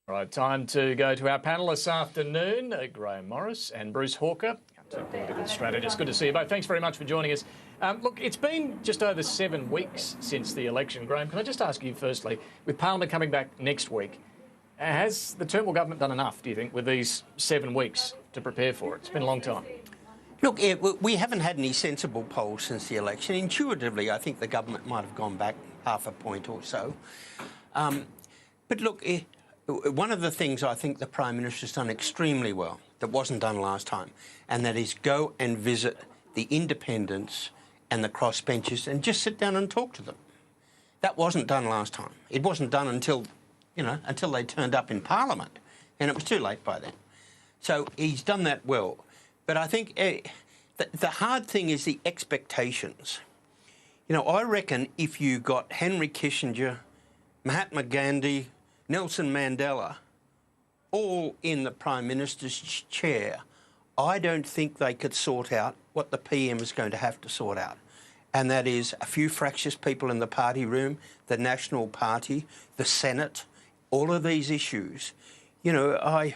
Right, time to go to our panel this afternoon, Grahame Morris and Bruce Hawker, two political strategists. Good to see you both. Thanks very much for joining us. Look, it's been just over 7 weeks since the election. Grahame, can I just ask you firstly, with Parliament coming back next week, has the Turnbull government done enough, do you think, with these 7 weeks to prepare for it? It's been a long time. Look, we haven't had any sensible polls since the election. Intuitively, I think the government might have gone back half a point or so. But look, one of the things I think the Prime Minister's done extremely well that wasn't done last time, and that is go and visit the independents and the crossbenchers and just sit down and talk to them. That wasn't done last time. It wasn't done until they turned up in Parliament, and it was too late by then. So he's done that well. But I think the hard thing is the expectations. You know, I reckon if you got Henry Kissinger, Mahatma Gandhi, Nelson Mandela, all in the Prime Minister's chair, I don't think they could sort out what the PM is going to have to sort out. And that is a few fractious people in the party room, the National Party, the Senate, all of these issues. You know,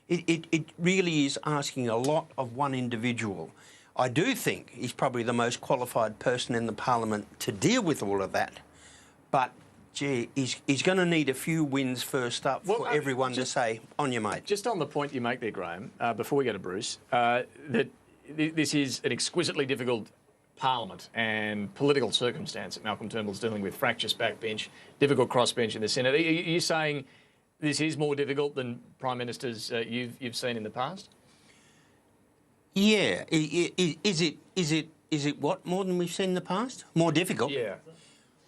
it really is asking a lot of one individual. I do think he's probably the most qualified person in the Parliament to deal with all of that. But gee, he's going to need a few wins first up for everyone to say, on your mate. Just on the point you make there, Grahame, before we go to Bruce, that this is an exquisitely difficult Parliament and political circumstance that Malcolm Turnbull's dealing with, fractious backbench, difficult crossbench in the Senate. Are you saying this is more difficult than Prime Ministers you've seen in the past? Yeah. Is it what, more than we've seen in the past? More difficult? Yeah.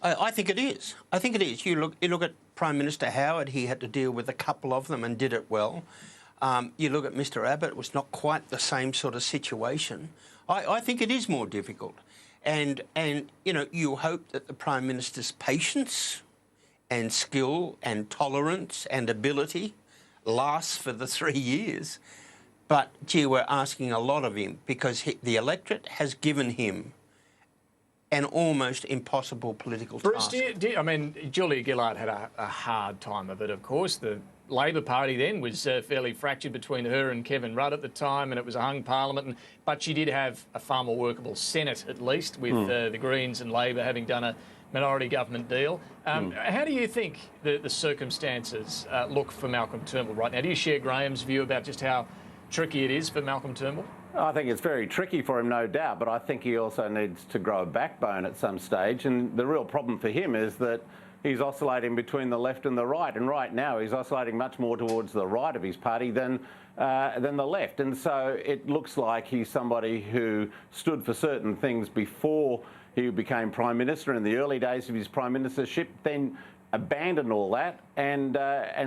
I think it is. I think it is. You look at Prime Minister Howard, he had to deal with a couple of them and did it well. You look at Mr Abbott, it was not quite the same sort of situation. I think it is more difficult. And you know, you hope that the Prime Minister's patience and skill and tolerance and ability lasts for the 3 years. But, gee, we're asking a lot of him because the electorate has given him an almost impossible political task. Bruce, I mean, Julia Gillard had a hard time of it, of course. The Labor Party then was fairly fractured between her and Kevin Rudd at the time, and it was a hung parliament. But she did have a far more workable Senate, at least, with the Greens and Labor having done a minority government deal. How do you think the circumstances look for Malcolm Turnbull right now? Do you share Graham's view about just how tricky it is for Malcolm Turnbull? I think it's very tricky for him, no doubt, but I think he also needs to grow a backbone at some stage. And the real problem for him is that he's oscillating between the left and the right. And right now he's oscillating much more towards the right of his party than the left. And so it looks like he's somebody who stood for certain things before he became Prime Minister in the early days of his Prime Ministership, then abandoned all that and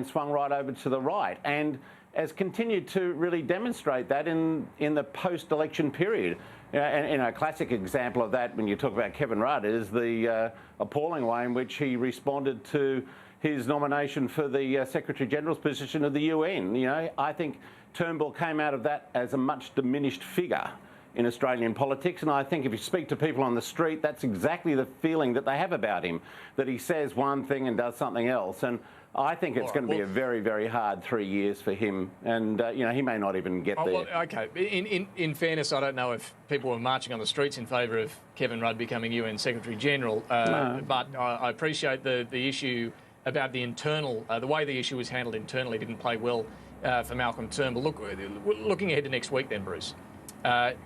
swung right over to the right. And has continued to really demonstrate that in the post-election period. And a classic example of that, when you talk about Kevin Rudd, is the appalling way in which he responded to his nomination for the Secretary-General's position of the UN. You know, I think Turnbull came out of that as a much diminished figure in Australian politics, and I think if you speak to people on the street, that's exactly the feeling that they have about him, that he says one thing and does something else. And I think it's going to be a very, very hard 3 years for him, and you know, he may not even get there. Well, OK, in fairness, I don't know if people were marching on the streets in favour of Kevin Rudd becoming UN Secretary-General, No. But I appreciate the issue about the internal, the way the issue was handled internally didn't play well for Malcolm Turnbull. Looking ahead to next week then, Bruce,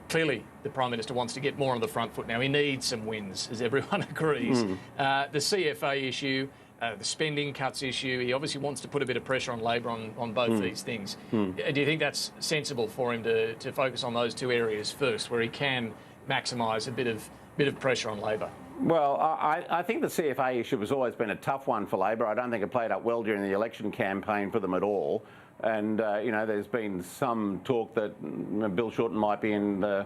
clearly the Prime Minister wants to get more on the front foot now. He needs some wins, as everyone agrees. The CFA issue, the spending cuts issue, he obviously wants to put a bit of pressure on Labor on both these things. Do you think that's sensible for him to focus on those two areas first, where he can maximise a bit of pressure on Labor? Well, I think the CFA issue has always been a tough one for Labor. I don't think it played up well during the election campaign for them at all. And, you know, there's been some talk that Bill Shorten might be in the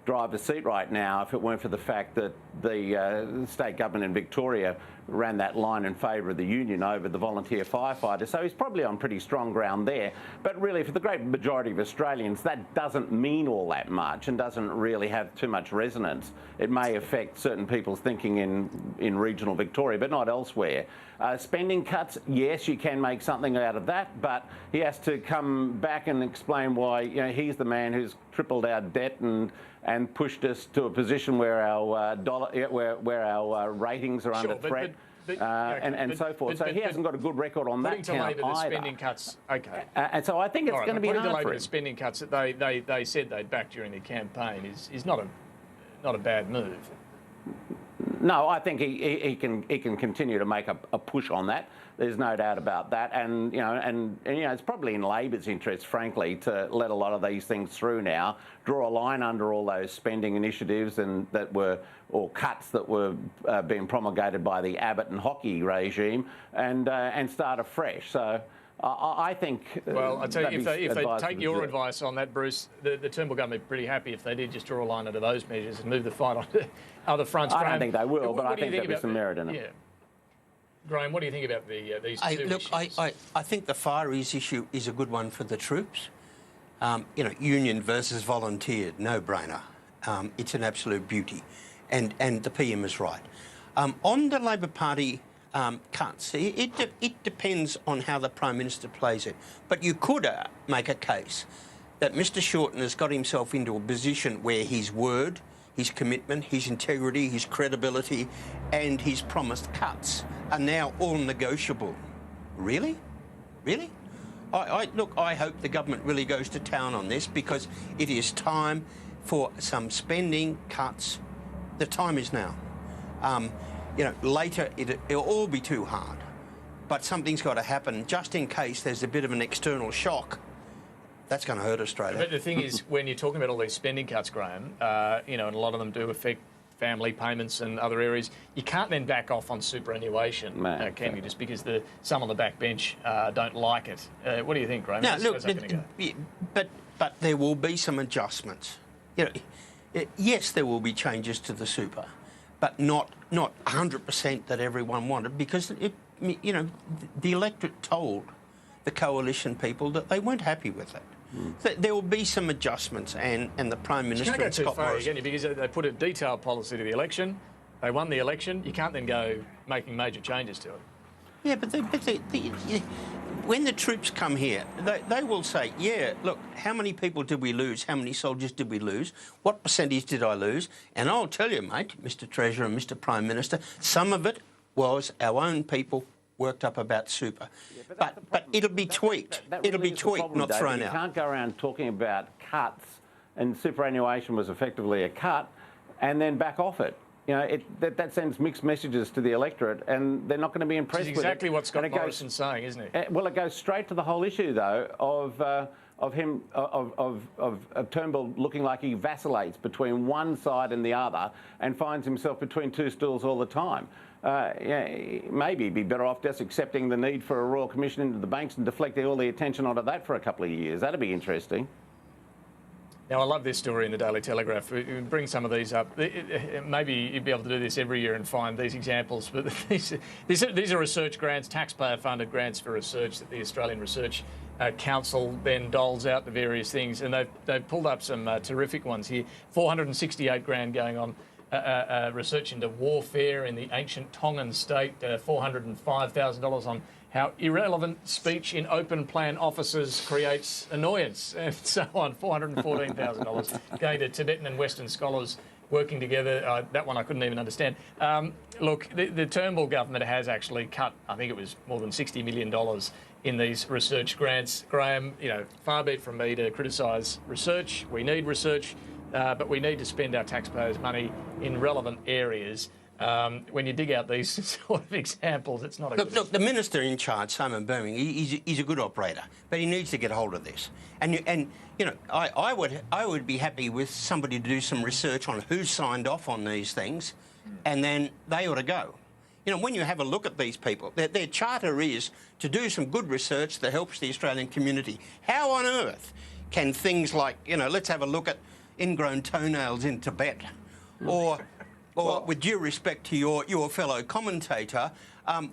driver's seat right now if it weren't for the fact that the state government in Victoria ran that line in favour of the union over the volunteer firefighters. So he's probably on pretty strong ground there. But really, for the great majority of Australians, that doesn't mean all that much and doesn't really have too much resonance. It may affect certain people's thinking in regional Victoria, but not elsewhere. Spending cuts, yes, you can make something out of that, but he has to come back and explain why he's the man who's tripled our debt and pushed us to a position where our where our ratings are under threat. And so forth. So he hasn't got a good record on that count either. The spending cuts, okay. And so I think it's going to be hard for him. The spending cuts that they said they'd back during the campaign is not a bad move. No, I think he can continue to make a push on that. There's no doubt about that, and it's probably in Labor's interest, frankly, to let a lot of these things through now, draw a line under all those spending initiatives or cuts that were being promulgated by the Abbott and Hockey regime, and start afresh. So I think. Well, I tell you, if they take your advice on that, Bruce, the Turnbull government would be pretty happy if they did just draw a line under those measures and move the fight on to other fronts. I don't think they will, but I think there'll be some merit in it. Yeah. Grahame, what do you think about these two issues? I think the fireys issue is a good one for the troops. Union versus volunteer, no-brainer. It's an absolute beauty. And the PM is right. On the Labor Party cuts, it depends on how the Prime Minister plays it. But you could make a case that Mr Shorten has got himself into a position where his word, his commitment, his integrity, his credibility and his promised cuts are now all negotiable. Really? Really? I hope the government really goes to town on this, because it is time for some spending cuts. The time is now. Later it'll all be too hard, but something's got to happen just in case there's a bit of an external shock. That's going to hurt Australia. But the thing is, when you're talking about all these spending cuts, Grahame, and a lot of them do affect family payments and other areas, you can't then back off on superannuation, can you? Just because some on the backbench don't like it. What do you think, Grahame? No, look, but there will be some adjustments. Yes, there will be changes to the super, but not 100% that everyone wanted, because the electorate told the coalition people that they weren't happy with it. There will be some adjustments, and the Prime Minister... You can't go too far again, because they put a detailed policy to the election. They won the election. You can't then go making major changes to it. Yeah, but when the troops come here, they will say, yeah, look, how many people did we lose? How many soldiers did we lose? What percentage did I lose? And I'll tell you, mate, Mr Treasurer and Mr Prime Minister, some of it was our own people worked up about super. Yeah, but it'll be tweaked. It'll be tweaked, not thrown out. You can't go around talking about cuts, and superannuation was effectively a cut, and then back off it. That sends mixed messages to the electorate, and they're not going to be impressed with it. It's exactly what Scott Morrison's saying, isn't it? Well, it goes straight to the whole issue, though, of Turnbull looking like he vacillates between one side and the other, and finds himself between two stools all the time. Maybe he'd be better off just accepting the need for a Royal Commission into the banks and deflecting all the attention onto that for a couple of years. That'd be interesting. Now, I love this story in the Daily Telegraph. We bring some of these up. Maybe you'd be able to do this every year and find these examples. But these are research grants, taxpayer-funded grants for research that the Australian Research Council then doles out to various things. And they've pulled up some terrific ones here. 468 grand going on research into warfare in the ancient Tongan state. $405,000 on how irrelevant speech in open plan offices creates annoyance, and so on. $414,000 going to Tibetan and Western scholars working together. That one I couldn't even understand. Look, the Turnbull government has actually cut, I think it was more than $60 million in these research grants. Grahame, far be it from me to criticise research. We need research, but we need to spend our taxpayers' money in relevant areas. When you dig out these sort of examples, it's not a good... Look, the minister in charge, Simon Birmingham, he's a good operator, but he needs to get hold of this. And I would be happy with somebody to do some research on who signed off on these things, and then they ought to go. When you have a look at these people, their charter is to do some good research that helps the Australian community. How on earth can things like, let's have a look at ingrown toenails in Tibet, or Or with due respect to your fellow commentator,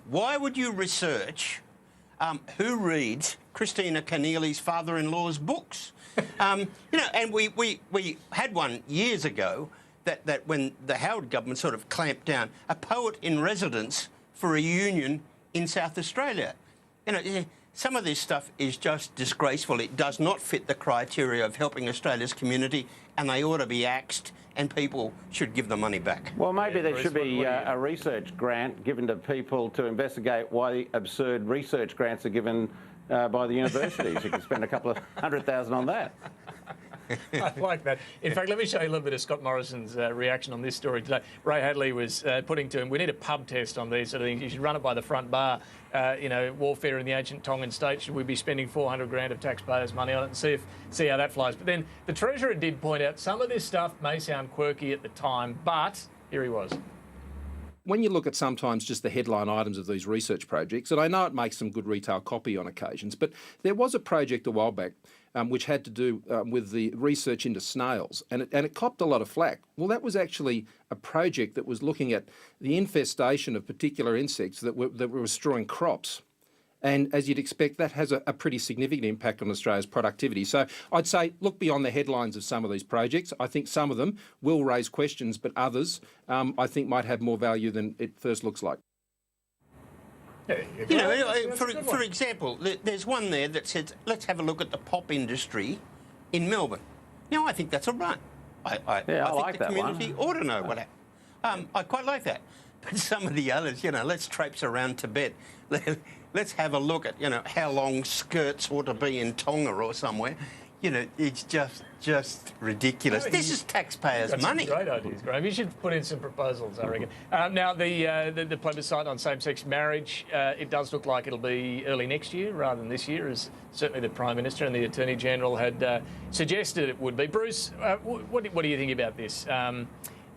why would you research who reads Christina Keneally's father-in-law's books? And we had one years ago that when the Howard government sort of clamped down, a poet in residence for a union in South Australia. Some of this stuff is just disgraceful. It does not fit the criteria of helping Australia's community, and they ought to be axed, and people should give the money back. Well, maybe there should be a research grant given to people to investigate why absurd research grants are given by the universities. You could spend a couple of $100,000 on that. I like that. In fact, let me show you a little bit of Scott Morrison's reaction on this story today. Ray Hadley was putting to him, we need a pub test on these sort of things. You should run it by the front bar. Warfare in the ancient Tongan state. Should we be spending 400 grand of taxpayers' money on it, and see how that flies? But then the Treasurer did point out some of this stuff may sound quirky at the time, but here he was. When you look at sometimes just the headline items of these research projects, and I know it makes some good retail copy on occasions, but there was a project a while back which had to do with the research into snails, and it copped a lot of flack. Well, that was actually a project that was looking at the infestation of particular insects that were destroying crops. And as you'd expect, that has a pretty significant impact on Australia's productivity. So I'd say look beyond the headlines of some of these projects. I think some of them will raise questions, but others I think might have more value than it first looks like. For example, there's one there that says, let's have a look at the pop industry in Melbourne. Now, I think that's all right. I think the community ought to know what happened. I quite like that. But some of the others, let's traipse around Tibet. Let's have a look at, how long skirts ought to be in Tonga or somewhere. It's just ridiculous. This is taxpayers' money. Great ideas, Grahame. You should put in some proposals, I reckon. Now, the plebiscite on same-sex marriage, it does look like it'll be early next year rather than this year, as certainly the Prime Minister and the Attorney-General had suggested it would be. Bruce, what do you think about this?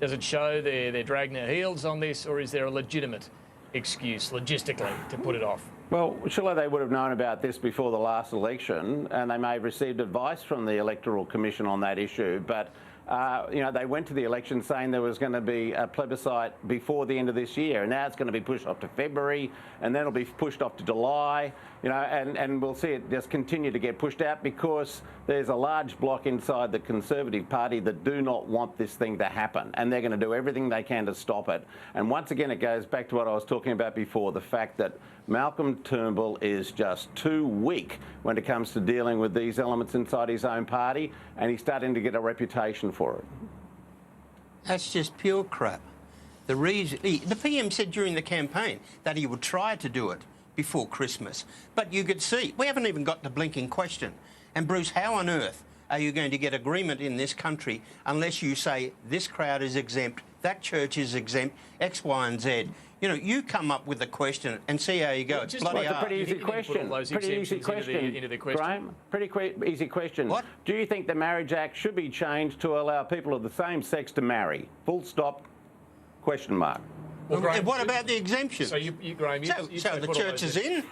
Does it show they're dragging their heels on this, or is there a legitimate excuse, logistically, to put it off? Well, surely they would have known about this before the last election, and they may have received advice from the Electoral Commission on that issue. But, they went to the election saying there was going to be a plebiscite before the end of this year, and now it's going to be pushed off to February, and then it'll be pushed off to July, and we'll see it just continue to get pushed out because there's a large bloc inside the Conservative Party that do not want this thing to happen, and they're going to do everything they can to stop it. And once again, it goes back to what I was talking about before, the fact that Malcolm Turnbull is just too weak when it comes to dealing with these elements inside his own party, and he's starting to get a reputation for it. That's just pure crap. The PM said during the campaign that he would try to do it before Christmas. But you could see, we haven't even got to blinking question. And Bruce, how on earth are you going to get agreement in this country unless you say this crowd is exempt, that church is exempt, X, Y and Z? You come up with a question and see how you go. It's bloody hard. It's a pretty easy question. Pretty easy question. Into the question. Grahame, pretty easy question. What? Do you think the Marriage Act should be changed to allow people of the same sex to marry? Full stop, question mark. Well, Grahame, what about the exemption? So, Grahame, so the church is in?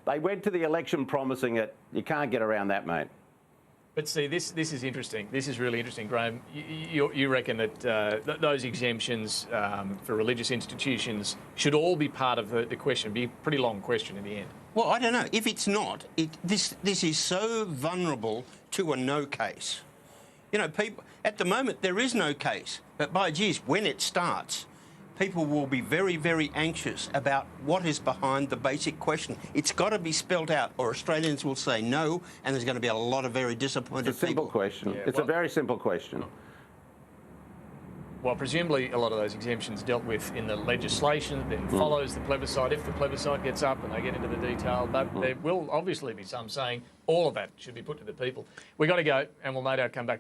They went to the election promising it. You can't get around that, mate. But see, this is interesting. This is really interesting, Grahame. You reckon that those exemptions for religious institutions should all be part of the question? It'd be a pretty long question in the end. Well, I don't know. If it's not, this is so vulnerable to a no case. People at the moment there is no case, but by geez, when it starts, people will be very, very anxious about what is behind the basic question. It's got to be spelled out, or Australians will say no, and there's going to be a lot of very disappointed people. It's a simple question. Yeah, it's a very simple question. Well, presumably a lot of those exemptions dealt with in the legislation that then follows the plebiscite, if the plebiscite gets up and they get into the detail. But there will obviously be some saying all of that should be put to the people. We've got to go, and we'll no doubt come back to